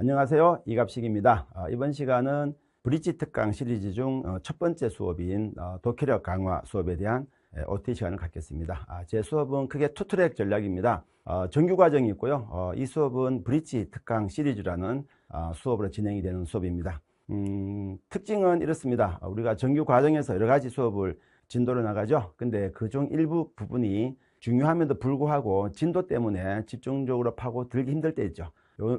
안녕하세요. 이갑식입니다. 이번 시간은 브릿지 특강 시리즈 중 첫 번째 수업인 독해력 강화 수업에 대한 OT 시간을 갖겠습니다. 제 수업은 크게 투트랙 전략입니다. 정규 과정이 있고요. 이 수업은 브릿지 특강 시리즈라는 수업으로 진행이 되는 수업입니다. 특징은 이렇습니다. 우리가 정규 과정에서 여러 가지 수업을 진도를 나가죠. 근데 그중 일부 부분이 중요함에도 불구하고 진도 때문에 집중적으로 파고 들기 힘들 때 있죠.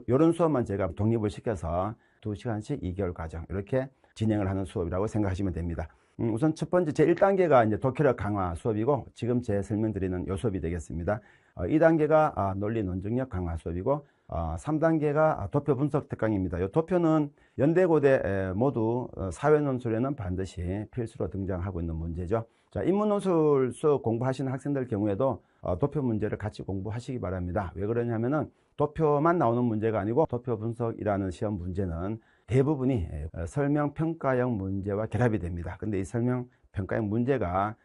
요런 수업만 제가 독립을 시켜서 2시간씩 2개월 과정 이렇게 진행을 하는 수업이라고 생각하시면 됩니다. 우선 첫 번째 제 1단계가 이제 독해력 강화 수업이고, 지금 제 설명드리는 요 수업이 되겠습니다. 2단계가 논리 논증력 강화 수업이고, 3단계가 도표 분석 특강입니다. 요 도표는 연대고대 모두 사회 논술에는 반드시 필수로 등장하고 있는 문제죠. 자, 인문 논술 수업 공부하시는 학생들 경우에도 도표 문제를 같이 공부하시기 바랍니다. 왜 그러냐면은 도표만 나오는 문제가 아니고, 도표 분석이라는 시험 문제는 대부분이 설명평가형 문제와 결합이 됩니다. 근데 이 설명평가형 문제가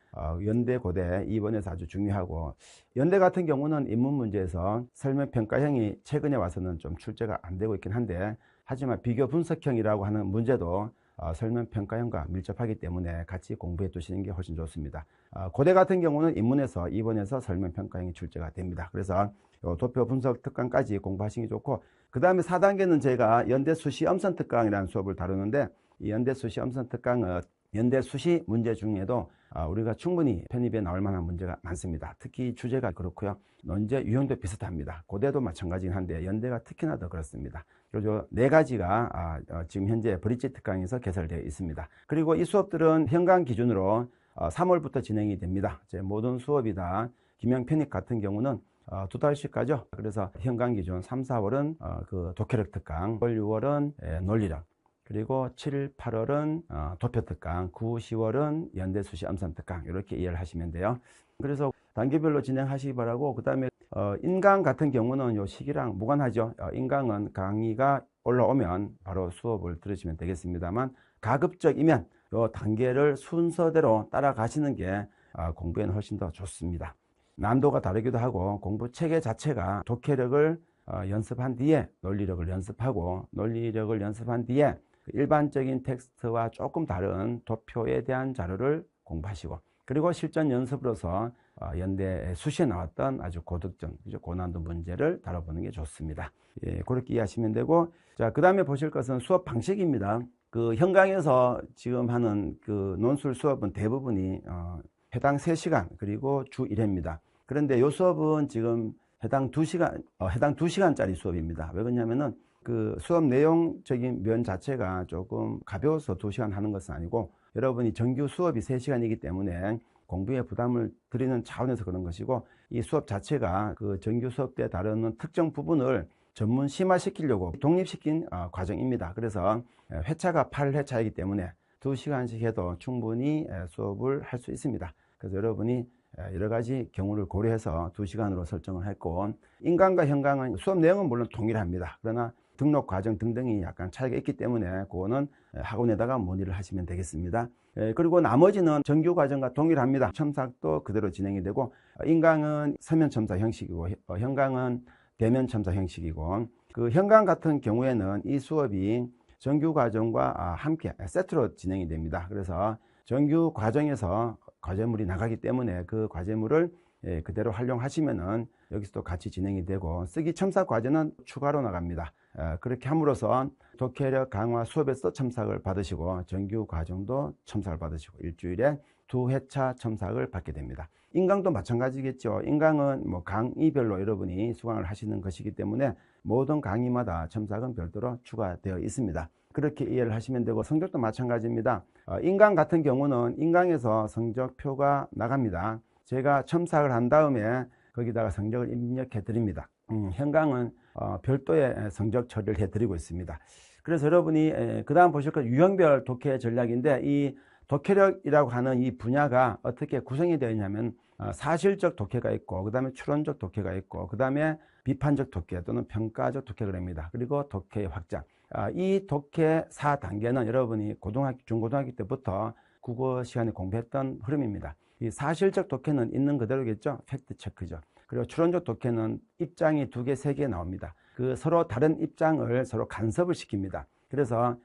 연대, 고대, 2번에서 아주 중요하고, 연대 같은 경우는 인문 문제에서 설명평가형이 최근에 와서는 좀 출제가 안 되고 있긴 한데, 하지만 비교 분석형이라고 하는 문제도 설명평가형과 밀접하기 때문에 같이 공부해 두시는 게 훨씬 좋습니다. 고대 같은 경우는 인문에서 2번에서 설명평가형이 출제가 됩니다. 그래서 도표 분석 특강까지 공부하시는 게 좋고, 그 다음에 4단계는 제가 연대 수시 엄선 특강이라는 수업을 다루는데, 이 연대 수시 엄선 특강은 연대 수시 문제 중에도 우리가 충분히 편입에 나올 만한 문제가 많습니다. 특히 주제가 그렇고요. 논제 유형도 비슷합니다. 고대도 마찬가지긴 한데 연대가 특히나 더 그렇습니다. 그리고 4가지가 지금 현재 브릿지 특강에서 개설되어 있습니다. 그리고 이 수업들은 현강 기준으로 3월부터 진행이 됩니다. 제 모든 수업이 다 기명 편입 같은 경우는 2달씩 가죠. 그래서 현강 기준 3, 4월은 그 독해력 특강, 5월, 6월은 논리력, 그리고 7, 8월은 도표 특강, 9, 10월은 연대 수시 엄선 특강, 이렇게 이해를 하시면 돼요. 그래서 단계별로 진행하시기 바라고, 그 다음에 인강 같은 경우는 요 시기랑 무관하죠. 인강은 강의가 올라오면 바로 수업을 들으시면 되겠습니다만, 가급적이면 요 단계를 순서대로 따라가시는 게 공부에는 훨씬 더 좋습니다. 난도가 다르기도 하고, 공부 체계 자체가 독해력을 연습한 뒤에 논리력을 연습하고, 논리력을 연습한 뒤에 일반적인 텍스트와 조금 다른 도표에 대한 자료를 공부하시고, 그리고 실전 연습으로서 연대 수시에 나왔던 아주 고득점, 고난도 문제를 다뤄보는 게 좋습니다. 예, 그렇게 이해하시면 되고, 자, 그 다음에 보실 것은 수업 방식입니다. 그 현강에서 지금 하는 그 논술 수업은 대부분이 해당 3시간 그리고 주 1회입니다. 그런데 이 수업은 지금 해당 2시간짜리 수업입니다. 왜 그러냐면은 그 수업 내용적인 면 자체가 조금 가벼워서 2시간 하는 것은 아니고, 여러분이 정규 수업이 3시간이기 때문에 공부에 부담을 드리는 차원에서 그런 것이고, 이 수업 자체가 그 정규 수업 때 다루는 특정 부분을 전문 심화시키려고 독립시킨 과정입니다. 그래서 회차가 8회차이기 때문에 2시간씩 해도 충분히 수업을 할 수 있습니다. 그래서 여러분이 여러 가지 경우를 고려해서 2시간으로 설정을 했고, 인강과 현강은 수업 내용은 물론 동일합니다. 그러나 등록 과정 등등이 약간 차이가 있기 때문에 그거는 학원에다가 문의를 하시면 되겠습니다. 그리고 나머지는 정규 과정과 동일합니다. 첨삭도 그대로 진행이 되고, 인강은 서면 첨삭 형식이고 현강은 대면 첨삭 형식이고, 그 현강 같은 경우에는 이 수업이 정규 과정과 함께 세트로 진행이 됩니다. 그래서 정규 과정에서 과제물이 나가기 때문에 그 과제물을 그대로 활용하시면은 여기서도 같이 진행이 되고, 쓰기 첨삭 과제는 추가로 나갑니다. 그렇게 함으로써 독해력 강화 수업에서 첨삭을 받으시고, 정규 과정도 첨삭을 받으시고, 일주일에 2회차 첨삭을 받게 됩니다. 인강도 마찬가지겠죠. 인강은 뭐 강의별로 여러분이 수강을 하시는 것이기 때문에 모든 강의마다 첨삭은 별도로 추가되어 있습니다. 그렇게 이해를 하시면 되고, 성적도 마찬가지입니다. 인강 같은 경우는 인강에서 성적표가 나갑니다. 제가 첨삭을 한 다음에 거기다가 성적을 입력해 드립니다. 현강은 별도의 성적 처리를 해 드리고 있습니다. 그래서 여러분이 그 다음 보실 것 유형별 독해 전략인데, 이 독해력이라고 하는 이 분야가 어떻게 구성이 되어 있냐면, 사실적 독해가 있고, 그 다음에 추론적 독해가 있고, 그 다음에 비판적 독해 또는 평가적 독해 그럽니다. 그리고 독해의 확장. 이 독해 4단계는 여러분이 중고등학교 때부터 국어 시간에 공부했던 흐름입니다. 이 사실적 독해는 있는 그대로겠죠. 팩트 체크죠. 그리고 추론적 독해는 입장이 2개, 3개 나옵니다. 그 서로 다른 입장을 서로 간섭을 시킵니다. 그래서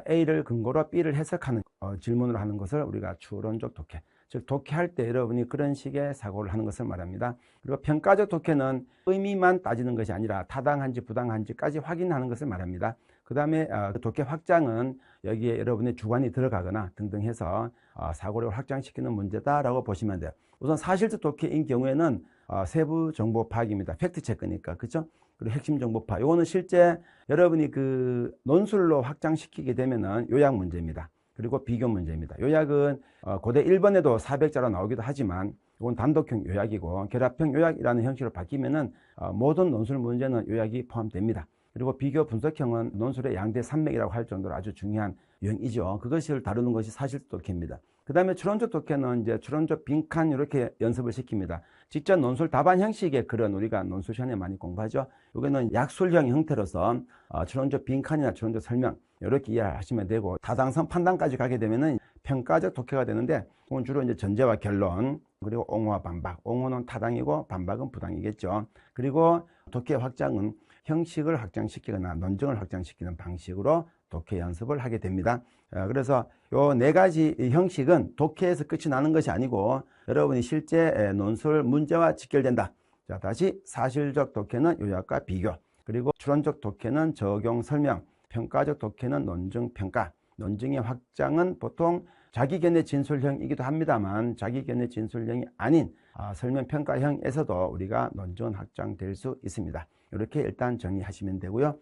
A를 근거로 B를 해석하는 질문을 하는 것을 우리가 추론적 독해, 즉 독해할 때 여러분이 그런 식의 사고를 하는 것을 말합니다. 그리고 평가적 독해는 의미만 따지는 것이 아니라 타당한지 부당한지까지 확인하는 것을 말합니다. 그 다음에 독해 확장은 여기에 여러분의 주관이 들어가거나 등등 해서 사고력을 확장시키는 문제다라고 보시면 돼요. 우선 사실적 독해인 경우에는 세부 정보 파악입니다. 팩트 체크니까, 그렇죠? 그리고 핵심 정보 파악. 이거는 실제 여러분이 그 논술로 확장시키게 되면은 요약 문제입니다. 그리고 비교 문제입니다. 요약은 고대 1번에도 400자로 나오기도 하지만 이건 단독형 요약이고 결합형 요약이라는 형식으로 바뀌면은 모든 논술 문제는 요약이 포함됩니다. 그리고 비교 분석형은 논술의 양대 산맥이라고 할 정도로 아주 중요한 유형이죠. 그것을 다루는 것이 사실적 독해입니다. 그 다음에 추론적 독해는 이제 추론적 빈칸 이렇게 연습을 시킵니다. 직접 논술 답안 형식의 글은 우리가 논술 시간에 많이 공부하죠. 여기는 약술형 형태로서 추론적 빈칸이나 추론적 설명 이렇게 이해하시면 되고, 타당성 판단까지 가게 되면은 평가적 독해가 되는데, 그건 주로 이제 전제와 결론, 그리고 옹호와 반박. 옹호는 타당이고 반박은 부당이겠죠. 그리고 독해 확장은 형식을 확장시키거나 논증을 확장시키는 방식으로 독해 연습을 하게 됩니다. 그래서 요 네 가지 형식은 독해에서 끝이 나는 것이 아니고 여러분이 실제 논술 문제와 직결된다. 자, 다시 사실적 독해는 요약과 비교, 그리고 추론적 독해는 적용 설명, 평가적 독해는 논증 평가. 논증의 확장은 보통 자기견해 진술형이기도 합니다만 자기견해 진술형이 아닌 설명 평가형에서도 우리가 논증은 확장될 수 있습니다. 이렇게 일단 정리하시면 되고요.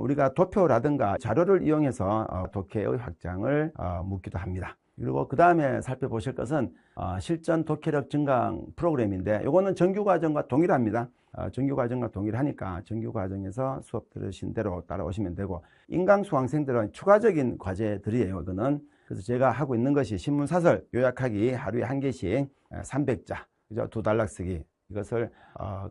우리가 도표라든가 자료를 이용해서 독해의 확장을 묻기도 합니다. 그리고 그 다음에 살펴보실 것은 실전 독해력 증강 프로그램인데, 이거는 정규과정과 동일합니다. 정규과정과 동일하니까 정규과정에서 수업 들으신 대로 따라오시면 되고, 인강 수강생들은 추가적인 과제들이에요. 이거는. 그래서 제가 하고 있는 것이 신문사설 요약하기 하루에 1개씩 300자, 그죠? 2단락 쓰기. 이것을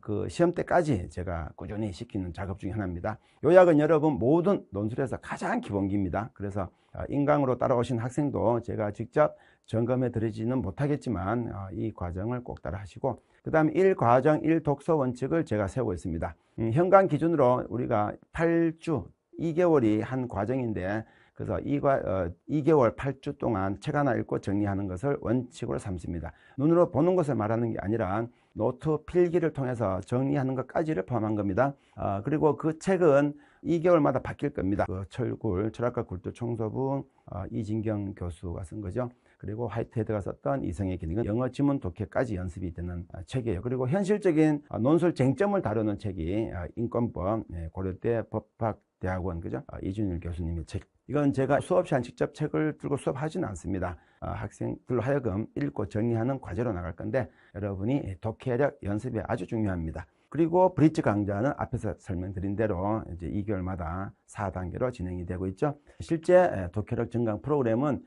그 시험 때까지 제가 꾸준히 시키는 작업 중에 하나입니다. 요약은 여러분 모든 논술에서 가장 기본기입니다. 그래서 인강으로 따라오신 학생도 제가 직접 점검해 드리지는 못하겠지만 이 과정을 꼭 따라 하시고, 그 다음에 1과정 1독서 원칙을 제가 세우고 있습니다. 현강 기준으로 우리가 8주 2개월이 한 과정인데, 그래서 2개월 8주 동안 책 하나 읽고 정리하는 것을 원칙으로 삼습니다. 눈으로 보는 것을 말하는 게 아니라 노트 필기를 통해서 정리하는 것까지를 포함한 겁니다. 그리고 그 책은 2개월마다 바뀔 겁니다. 그 철학과 굴도 청소부 이진경 교수가 쓴 거죠. 그리고 화이트헤드가 썼던 이성의 기능은 영어 지문 독해까지 연습이 되는 책이에요. 그리고 현실적인 논술 쟁점을 다루는 책이 인권법, 고려대 법학대학원, 그죠? 이준일 교수님의 책. 이건 제가 수업 시간 직접 책을 들고 수업하지는 않습니다. 학생들로 하여금 읽고 정리하는 과제로 나갈 건데, 여러분이 독해력 연습이 아주 중요합니다. 그리고 브릿지 강좌는 앞에서 설명드린 대로 이제 2개월마다 4단계로 진행이 되고 있죠. 실제 독해력 증강 프로그램은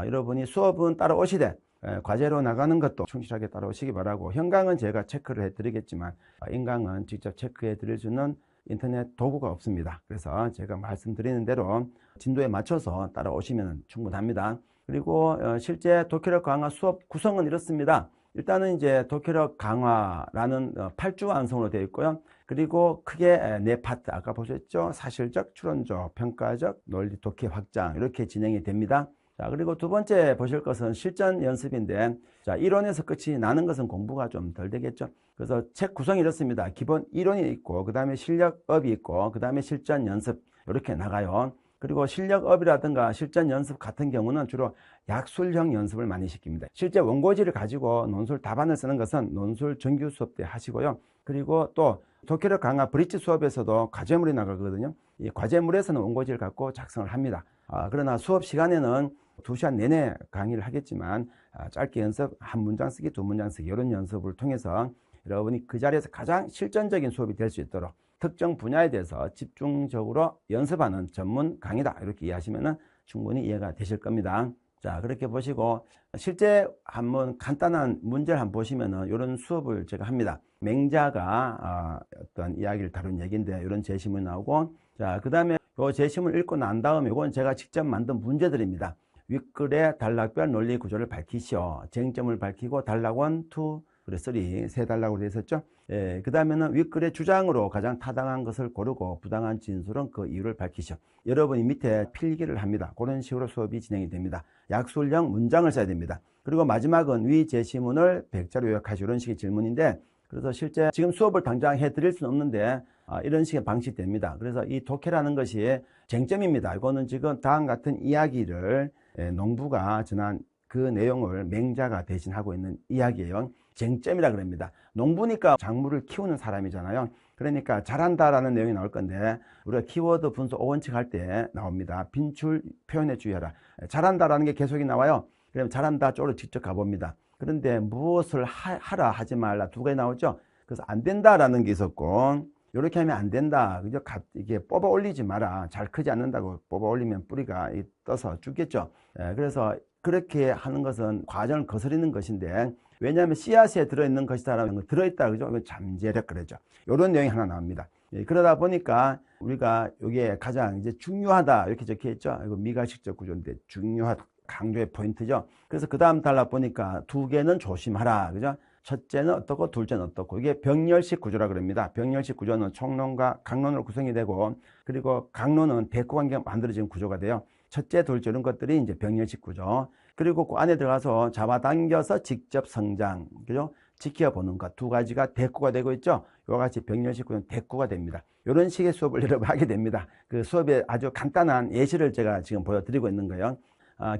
여러분이 수업은 따라오시되 과제로 나가는 것도 충실하게 따라오시기 바라고, 현강은 제가 체크를 해드리겠지만 인강은 직접 체크해 드릴 수 있는 인터넷 도구가 없습니다. 그래서 제가 말씀드리는 대로 진도에 맞춰서 따라오시면 충분합니다. 그리고 실제 독해력 강화 수업 구성은 이렇습니다. 일단은 이제 독해력 강화라는 8주 완성으로 되어 있고요. 그리고 크게 4파트, 아까 보셨죠? 사실적, 추론적, 평가적, 논리 독해 확장, 이렇게 진행이 됩니다. 자, 그리고 두 번째 보실 것은 실전 연습인데, 자, 이론에서 끝이 나는 것은 공부가 좀 덜 되겠죠. 그래서 책 구성이 이렇습니다. 기본 이론이 있고, 그 다음에 실력업이 있고, 그 다음에 실전 연습, 이렇게 나가요. 그리고 실력업이라든가 실전 연습 같은 경우는 주로 약술형 연습을 많이 시킵니다. 실제 원고지를 가지고 논술 답안을 쓰는 것은 논술 정규 수업 때 하시고요. 그리고 또 독해력 강화 브릿지 수업에서도 과제물이 나가거든요. 이 과제물에서는 원고지를 갖고 작성을 합니다. 그러나 수업 시간에는 2시간 내내 강의를 하겠지만 짧게 연습, 한 문장 쓰기, 2문장 쓰기, 이런 연습을 통해서 여러분이 그 자리에서 가장 실전적인 수업이 될 수 있도록 특정 분야에 대해서 집중적으로 연습하는 전문 강의다, 이렇게 이해하시면 충분히 이해가 되실 겁니다. 자, 그렇게 보시고 실제 한번 간단한 문제를 한번 보시면은 이런 수업을 제가 합니다. 맹자가 어떤 이야기를 다룬 얘기인데 이런 제시문이 나오고, 자, 그 다음에 이 제시문을 읽고 난 다음에 이건 제가 직접 만든 문제들입니다. 윗글의 단락별 논리 구조를 밝히시오. 쟁점을 밝히고 단락 1, 2, 그래 3 세달라고 되어 있었죠. 예, 그 다음에는 윗글의 주장으로 가장 타당한 것을 고르고 부당한 진술은 그 이유를 밝히시오. 여러분이 밑에 필기를 합니다. 그런 식으로 수업이 진행이 됩니다. 약술형 문장을 써야 됩니다. 그리고 마지막은 위 제시문을 백자로 요약하시오. 이런 식의 질문인데, 그래서 실제 지금 수업을 당장 해드릴 수는 없는데 이런 식의 방식이 됩니다. 그래서 이 독해라는 것이 쟁점입니다. 이거는 지금 다음 같은 이야기를 농부가 전한 그 내용을 맹자가 대신하고 있는 이야기예요. 쟁점이라 그럽니다. 농부니까 작물을 키우는 사람이잖아요. 그러니까 잘한다라는 내용이 나올 건데, 우리가 키워드 분석 5원칙 할 때 나옵니다. 빈출 표현에 주의하라. 잘한다라는 게 계속이 나와요. 그럼 잘한다 쪽으로 직접 가봅니다. 그런데 무엇을 하라 하지 말라 두 가지 나오죠. 그래서 안 된다라는 게 있었고, 이렇게 하면 안 된다. 그죠? 이게 뽑아 올리지 마라. 잘 크지 않는다고 뽑아 올리면 뿌리가 떠서 죽겠죠. 그래서 그렇게 하는 것은 과정을 거스르는 것인데, 왜냐하면 씨앗에 들어있는 것이다라는 거 들어있다. 그죠? 잠재력 그러죠. 이런 내용이 하나 나옵니다. 그러다 보니까 우리가 이게 가장 이제 중요하다. 이렇게 적혀 있죠. 이거 미가식적 구조인데 중요하다. 강조의 포인트죠. 그래서 그 다음 달라 보니까 두 개는 조심하라. 그죠? 첫째는 어떻고 둘째는 어떻고, 이게 병렬식 구조라 그럽니다. 병렬식 구조는 총론과 강론으로 구성이 되고, 그리고 강론은 대꾸 관계가 만들어지는 구조가 돼요. 첫째, 둘째 이런 것들이 이제 병렬식 구조. 그리고 그 안에 들어가서 잡아당겨서 직접 성장, 그죠? 지켜보는 것 두 가지가 대꾸가 되고 있죠. 이와 같이 병렬식 구조는 대꾸가 됩니다. 이런 식의 수업을 여러분 하게 됩니다. 그 수업에 아주 간단한 예시를 제가 지금 보여드리고 있는 거예요.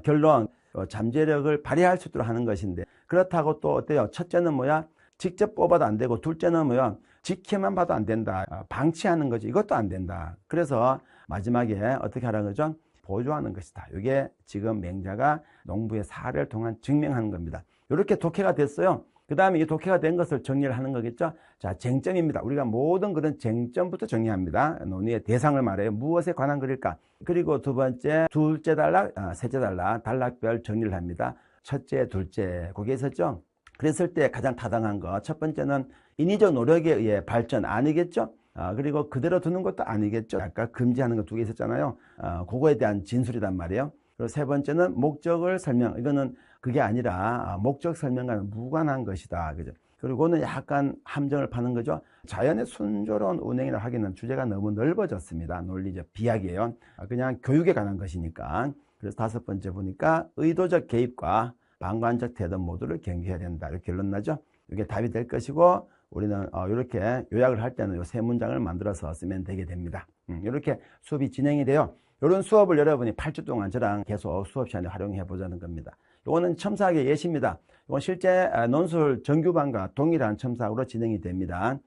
결론, 잠재력을 발휘할 수 있도록 하는 것인데, 그렇다고 또 어때요? 첫째는 뭐야? 직접 뽑아도 안 되고, 둘째는 뭐야? 지켜만 봐도 안 된다. 방치하는 거지. 이것도 안 된다. 그래서 마지막에 어떻게 하라는 거죠? 보조하는 것이다. 이게 지금 맹자가 농부의 사례를 통한 증명하는 겁니다. 이렇게 독해가 됐어요. 그 다음에 이 독해가 된 것을 정리를 하는 거겠죠. 자, 쟁점입니다. 우리가 모든 그런 쟁점부터 정리합니다. 논의의 대상을 말해요. 무엇에 관한 글일까? 그리고 두 번째, 둘째 단락, 셋째 단락, 단락별 정리를 합니다. 첫째, 둘째, 거기에 있었죠. 그랬을 때 가장 타당한 거. 첫 번째는 인위적 노력에 의해 발전 아니겠죠? 그리고 그대로 두는 것도 아니겠죠. 아까 금지하는 거 두 개 있었잖아요. 그거에 대한 진술이란 말이에요. 그리고 세 번째는 목적을 설명. 이거는 그게 아니라 목적 설명과는 무관한 것이다. 그죠? 그리고는 약간 함정을 파는 거죠. 자연의 순조로운 운행이라 하기는 주제가 너무 넓어졌습니다. 논리적 비약이에요. 그냥 교육에 관한 것이니까. 그래서 다섯 번째 보니까 의도적 개입과 방관적 태도 모두를 경계해야 된다. 이렇게 결론 나죠. 이게 답이 될 것이고, 우리는 이렇게 요약을 할 때는 이 세 문장을 만들어서 쓰면 되게 됩니다. 이렇게 수업이 진행이 돼요. 이런 수업을 여러분이 8주 동안 저랑 계속 수업 시간에 활용해 보자는 겁니다. 이거는 첨삭의 예시입니다. 이건 실제 논술 정규반과 동일한 첨삭으로 진행이 됩니다.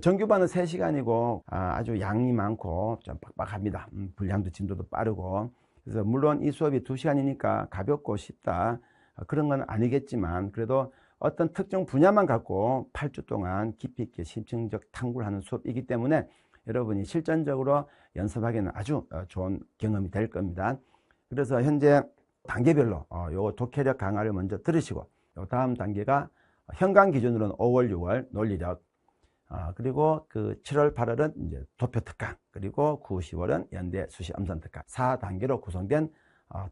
정규반은 3시간이고 아주 양이 많고 좀 빡빡합니다. 분량도 진도도 빠르고. 그래서 물론 이 수업이 2시간이니까 가볍고 쉽다. 그런 건 아니겠지만, 그래도 어떤 특정 분야만 갖고 8주 동안 깊이 있게 심층적 탐구를 하는 수업이기 때문에 여러분이 실전적으로 연습하기에는 아주 좋은 경험이 될 겁니다. 그래서 현재 단계별로 요 독해력 강화를 먼저 들으시고, 요 다음 단계가 현강 기준으로는 5월, 6월 논리력, 그리고 그 7월, 8월은 이제 도표 특강, 그리고 9, 10월은 연대 수시 엄선 특강, 4단계로 구성된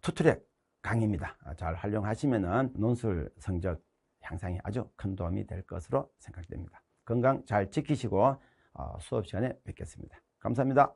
투트랙 강의입니다. 잘 활용하시면은 논술 성적 향상이 아주 큰 도움이 될 것으로 생각됩니다. 건강 잘 지키시고 수업 시간에 뵙겠습니다. 감사합니다.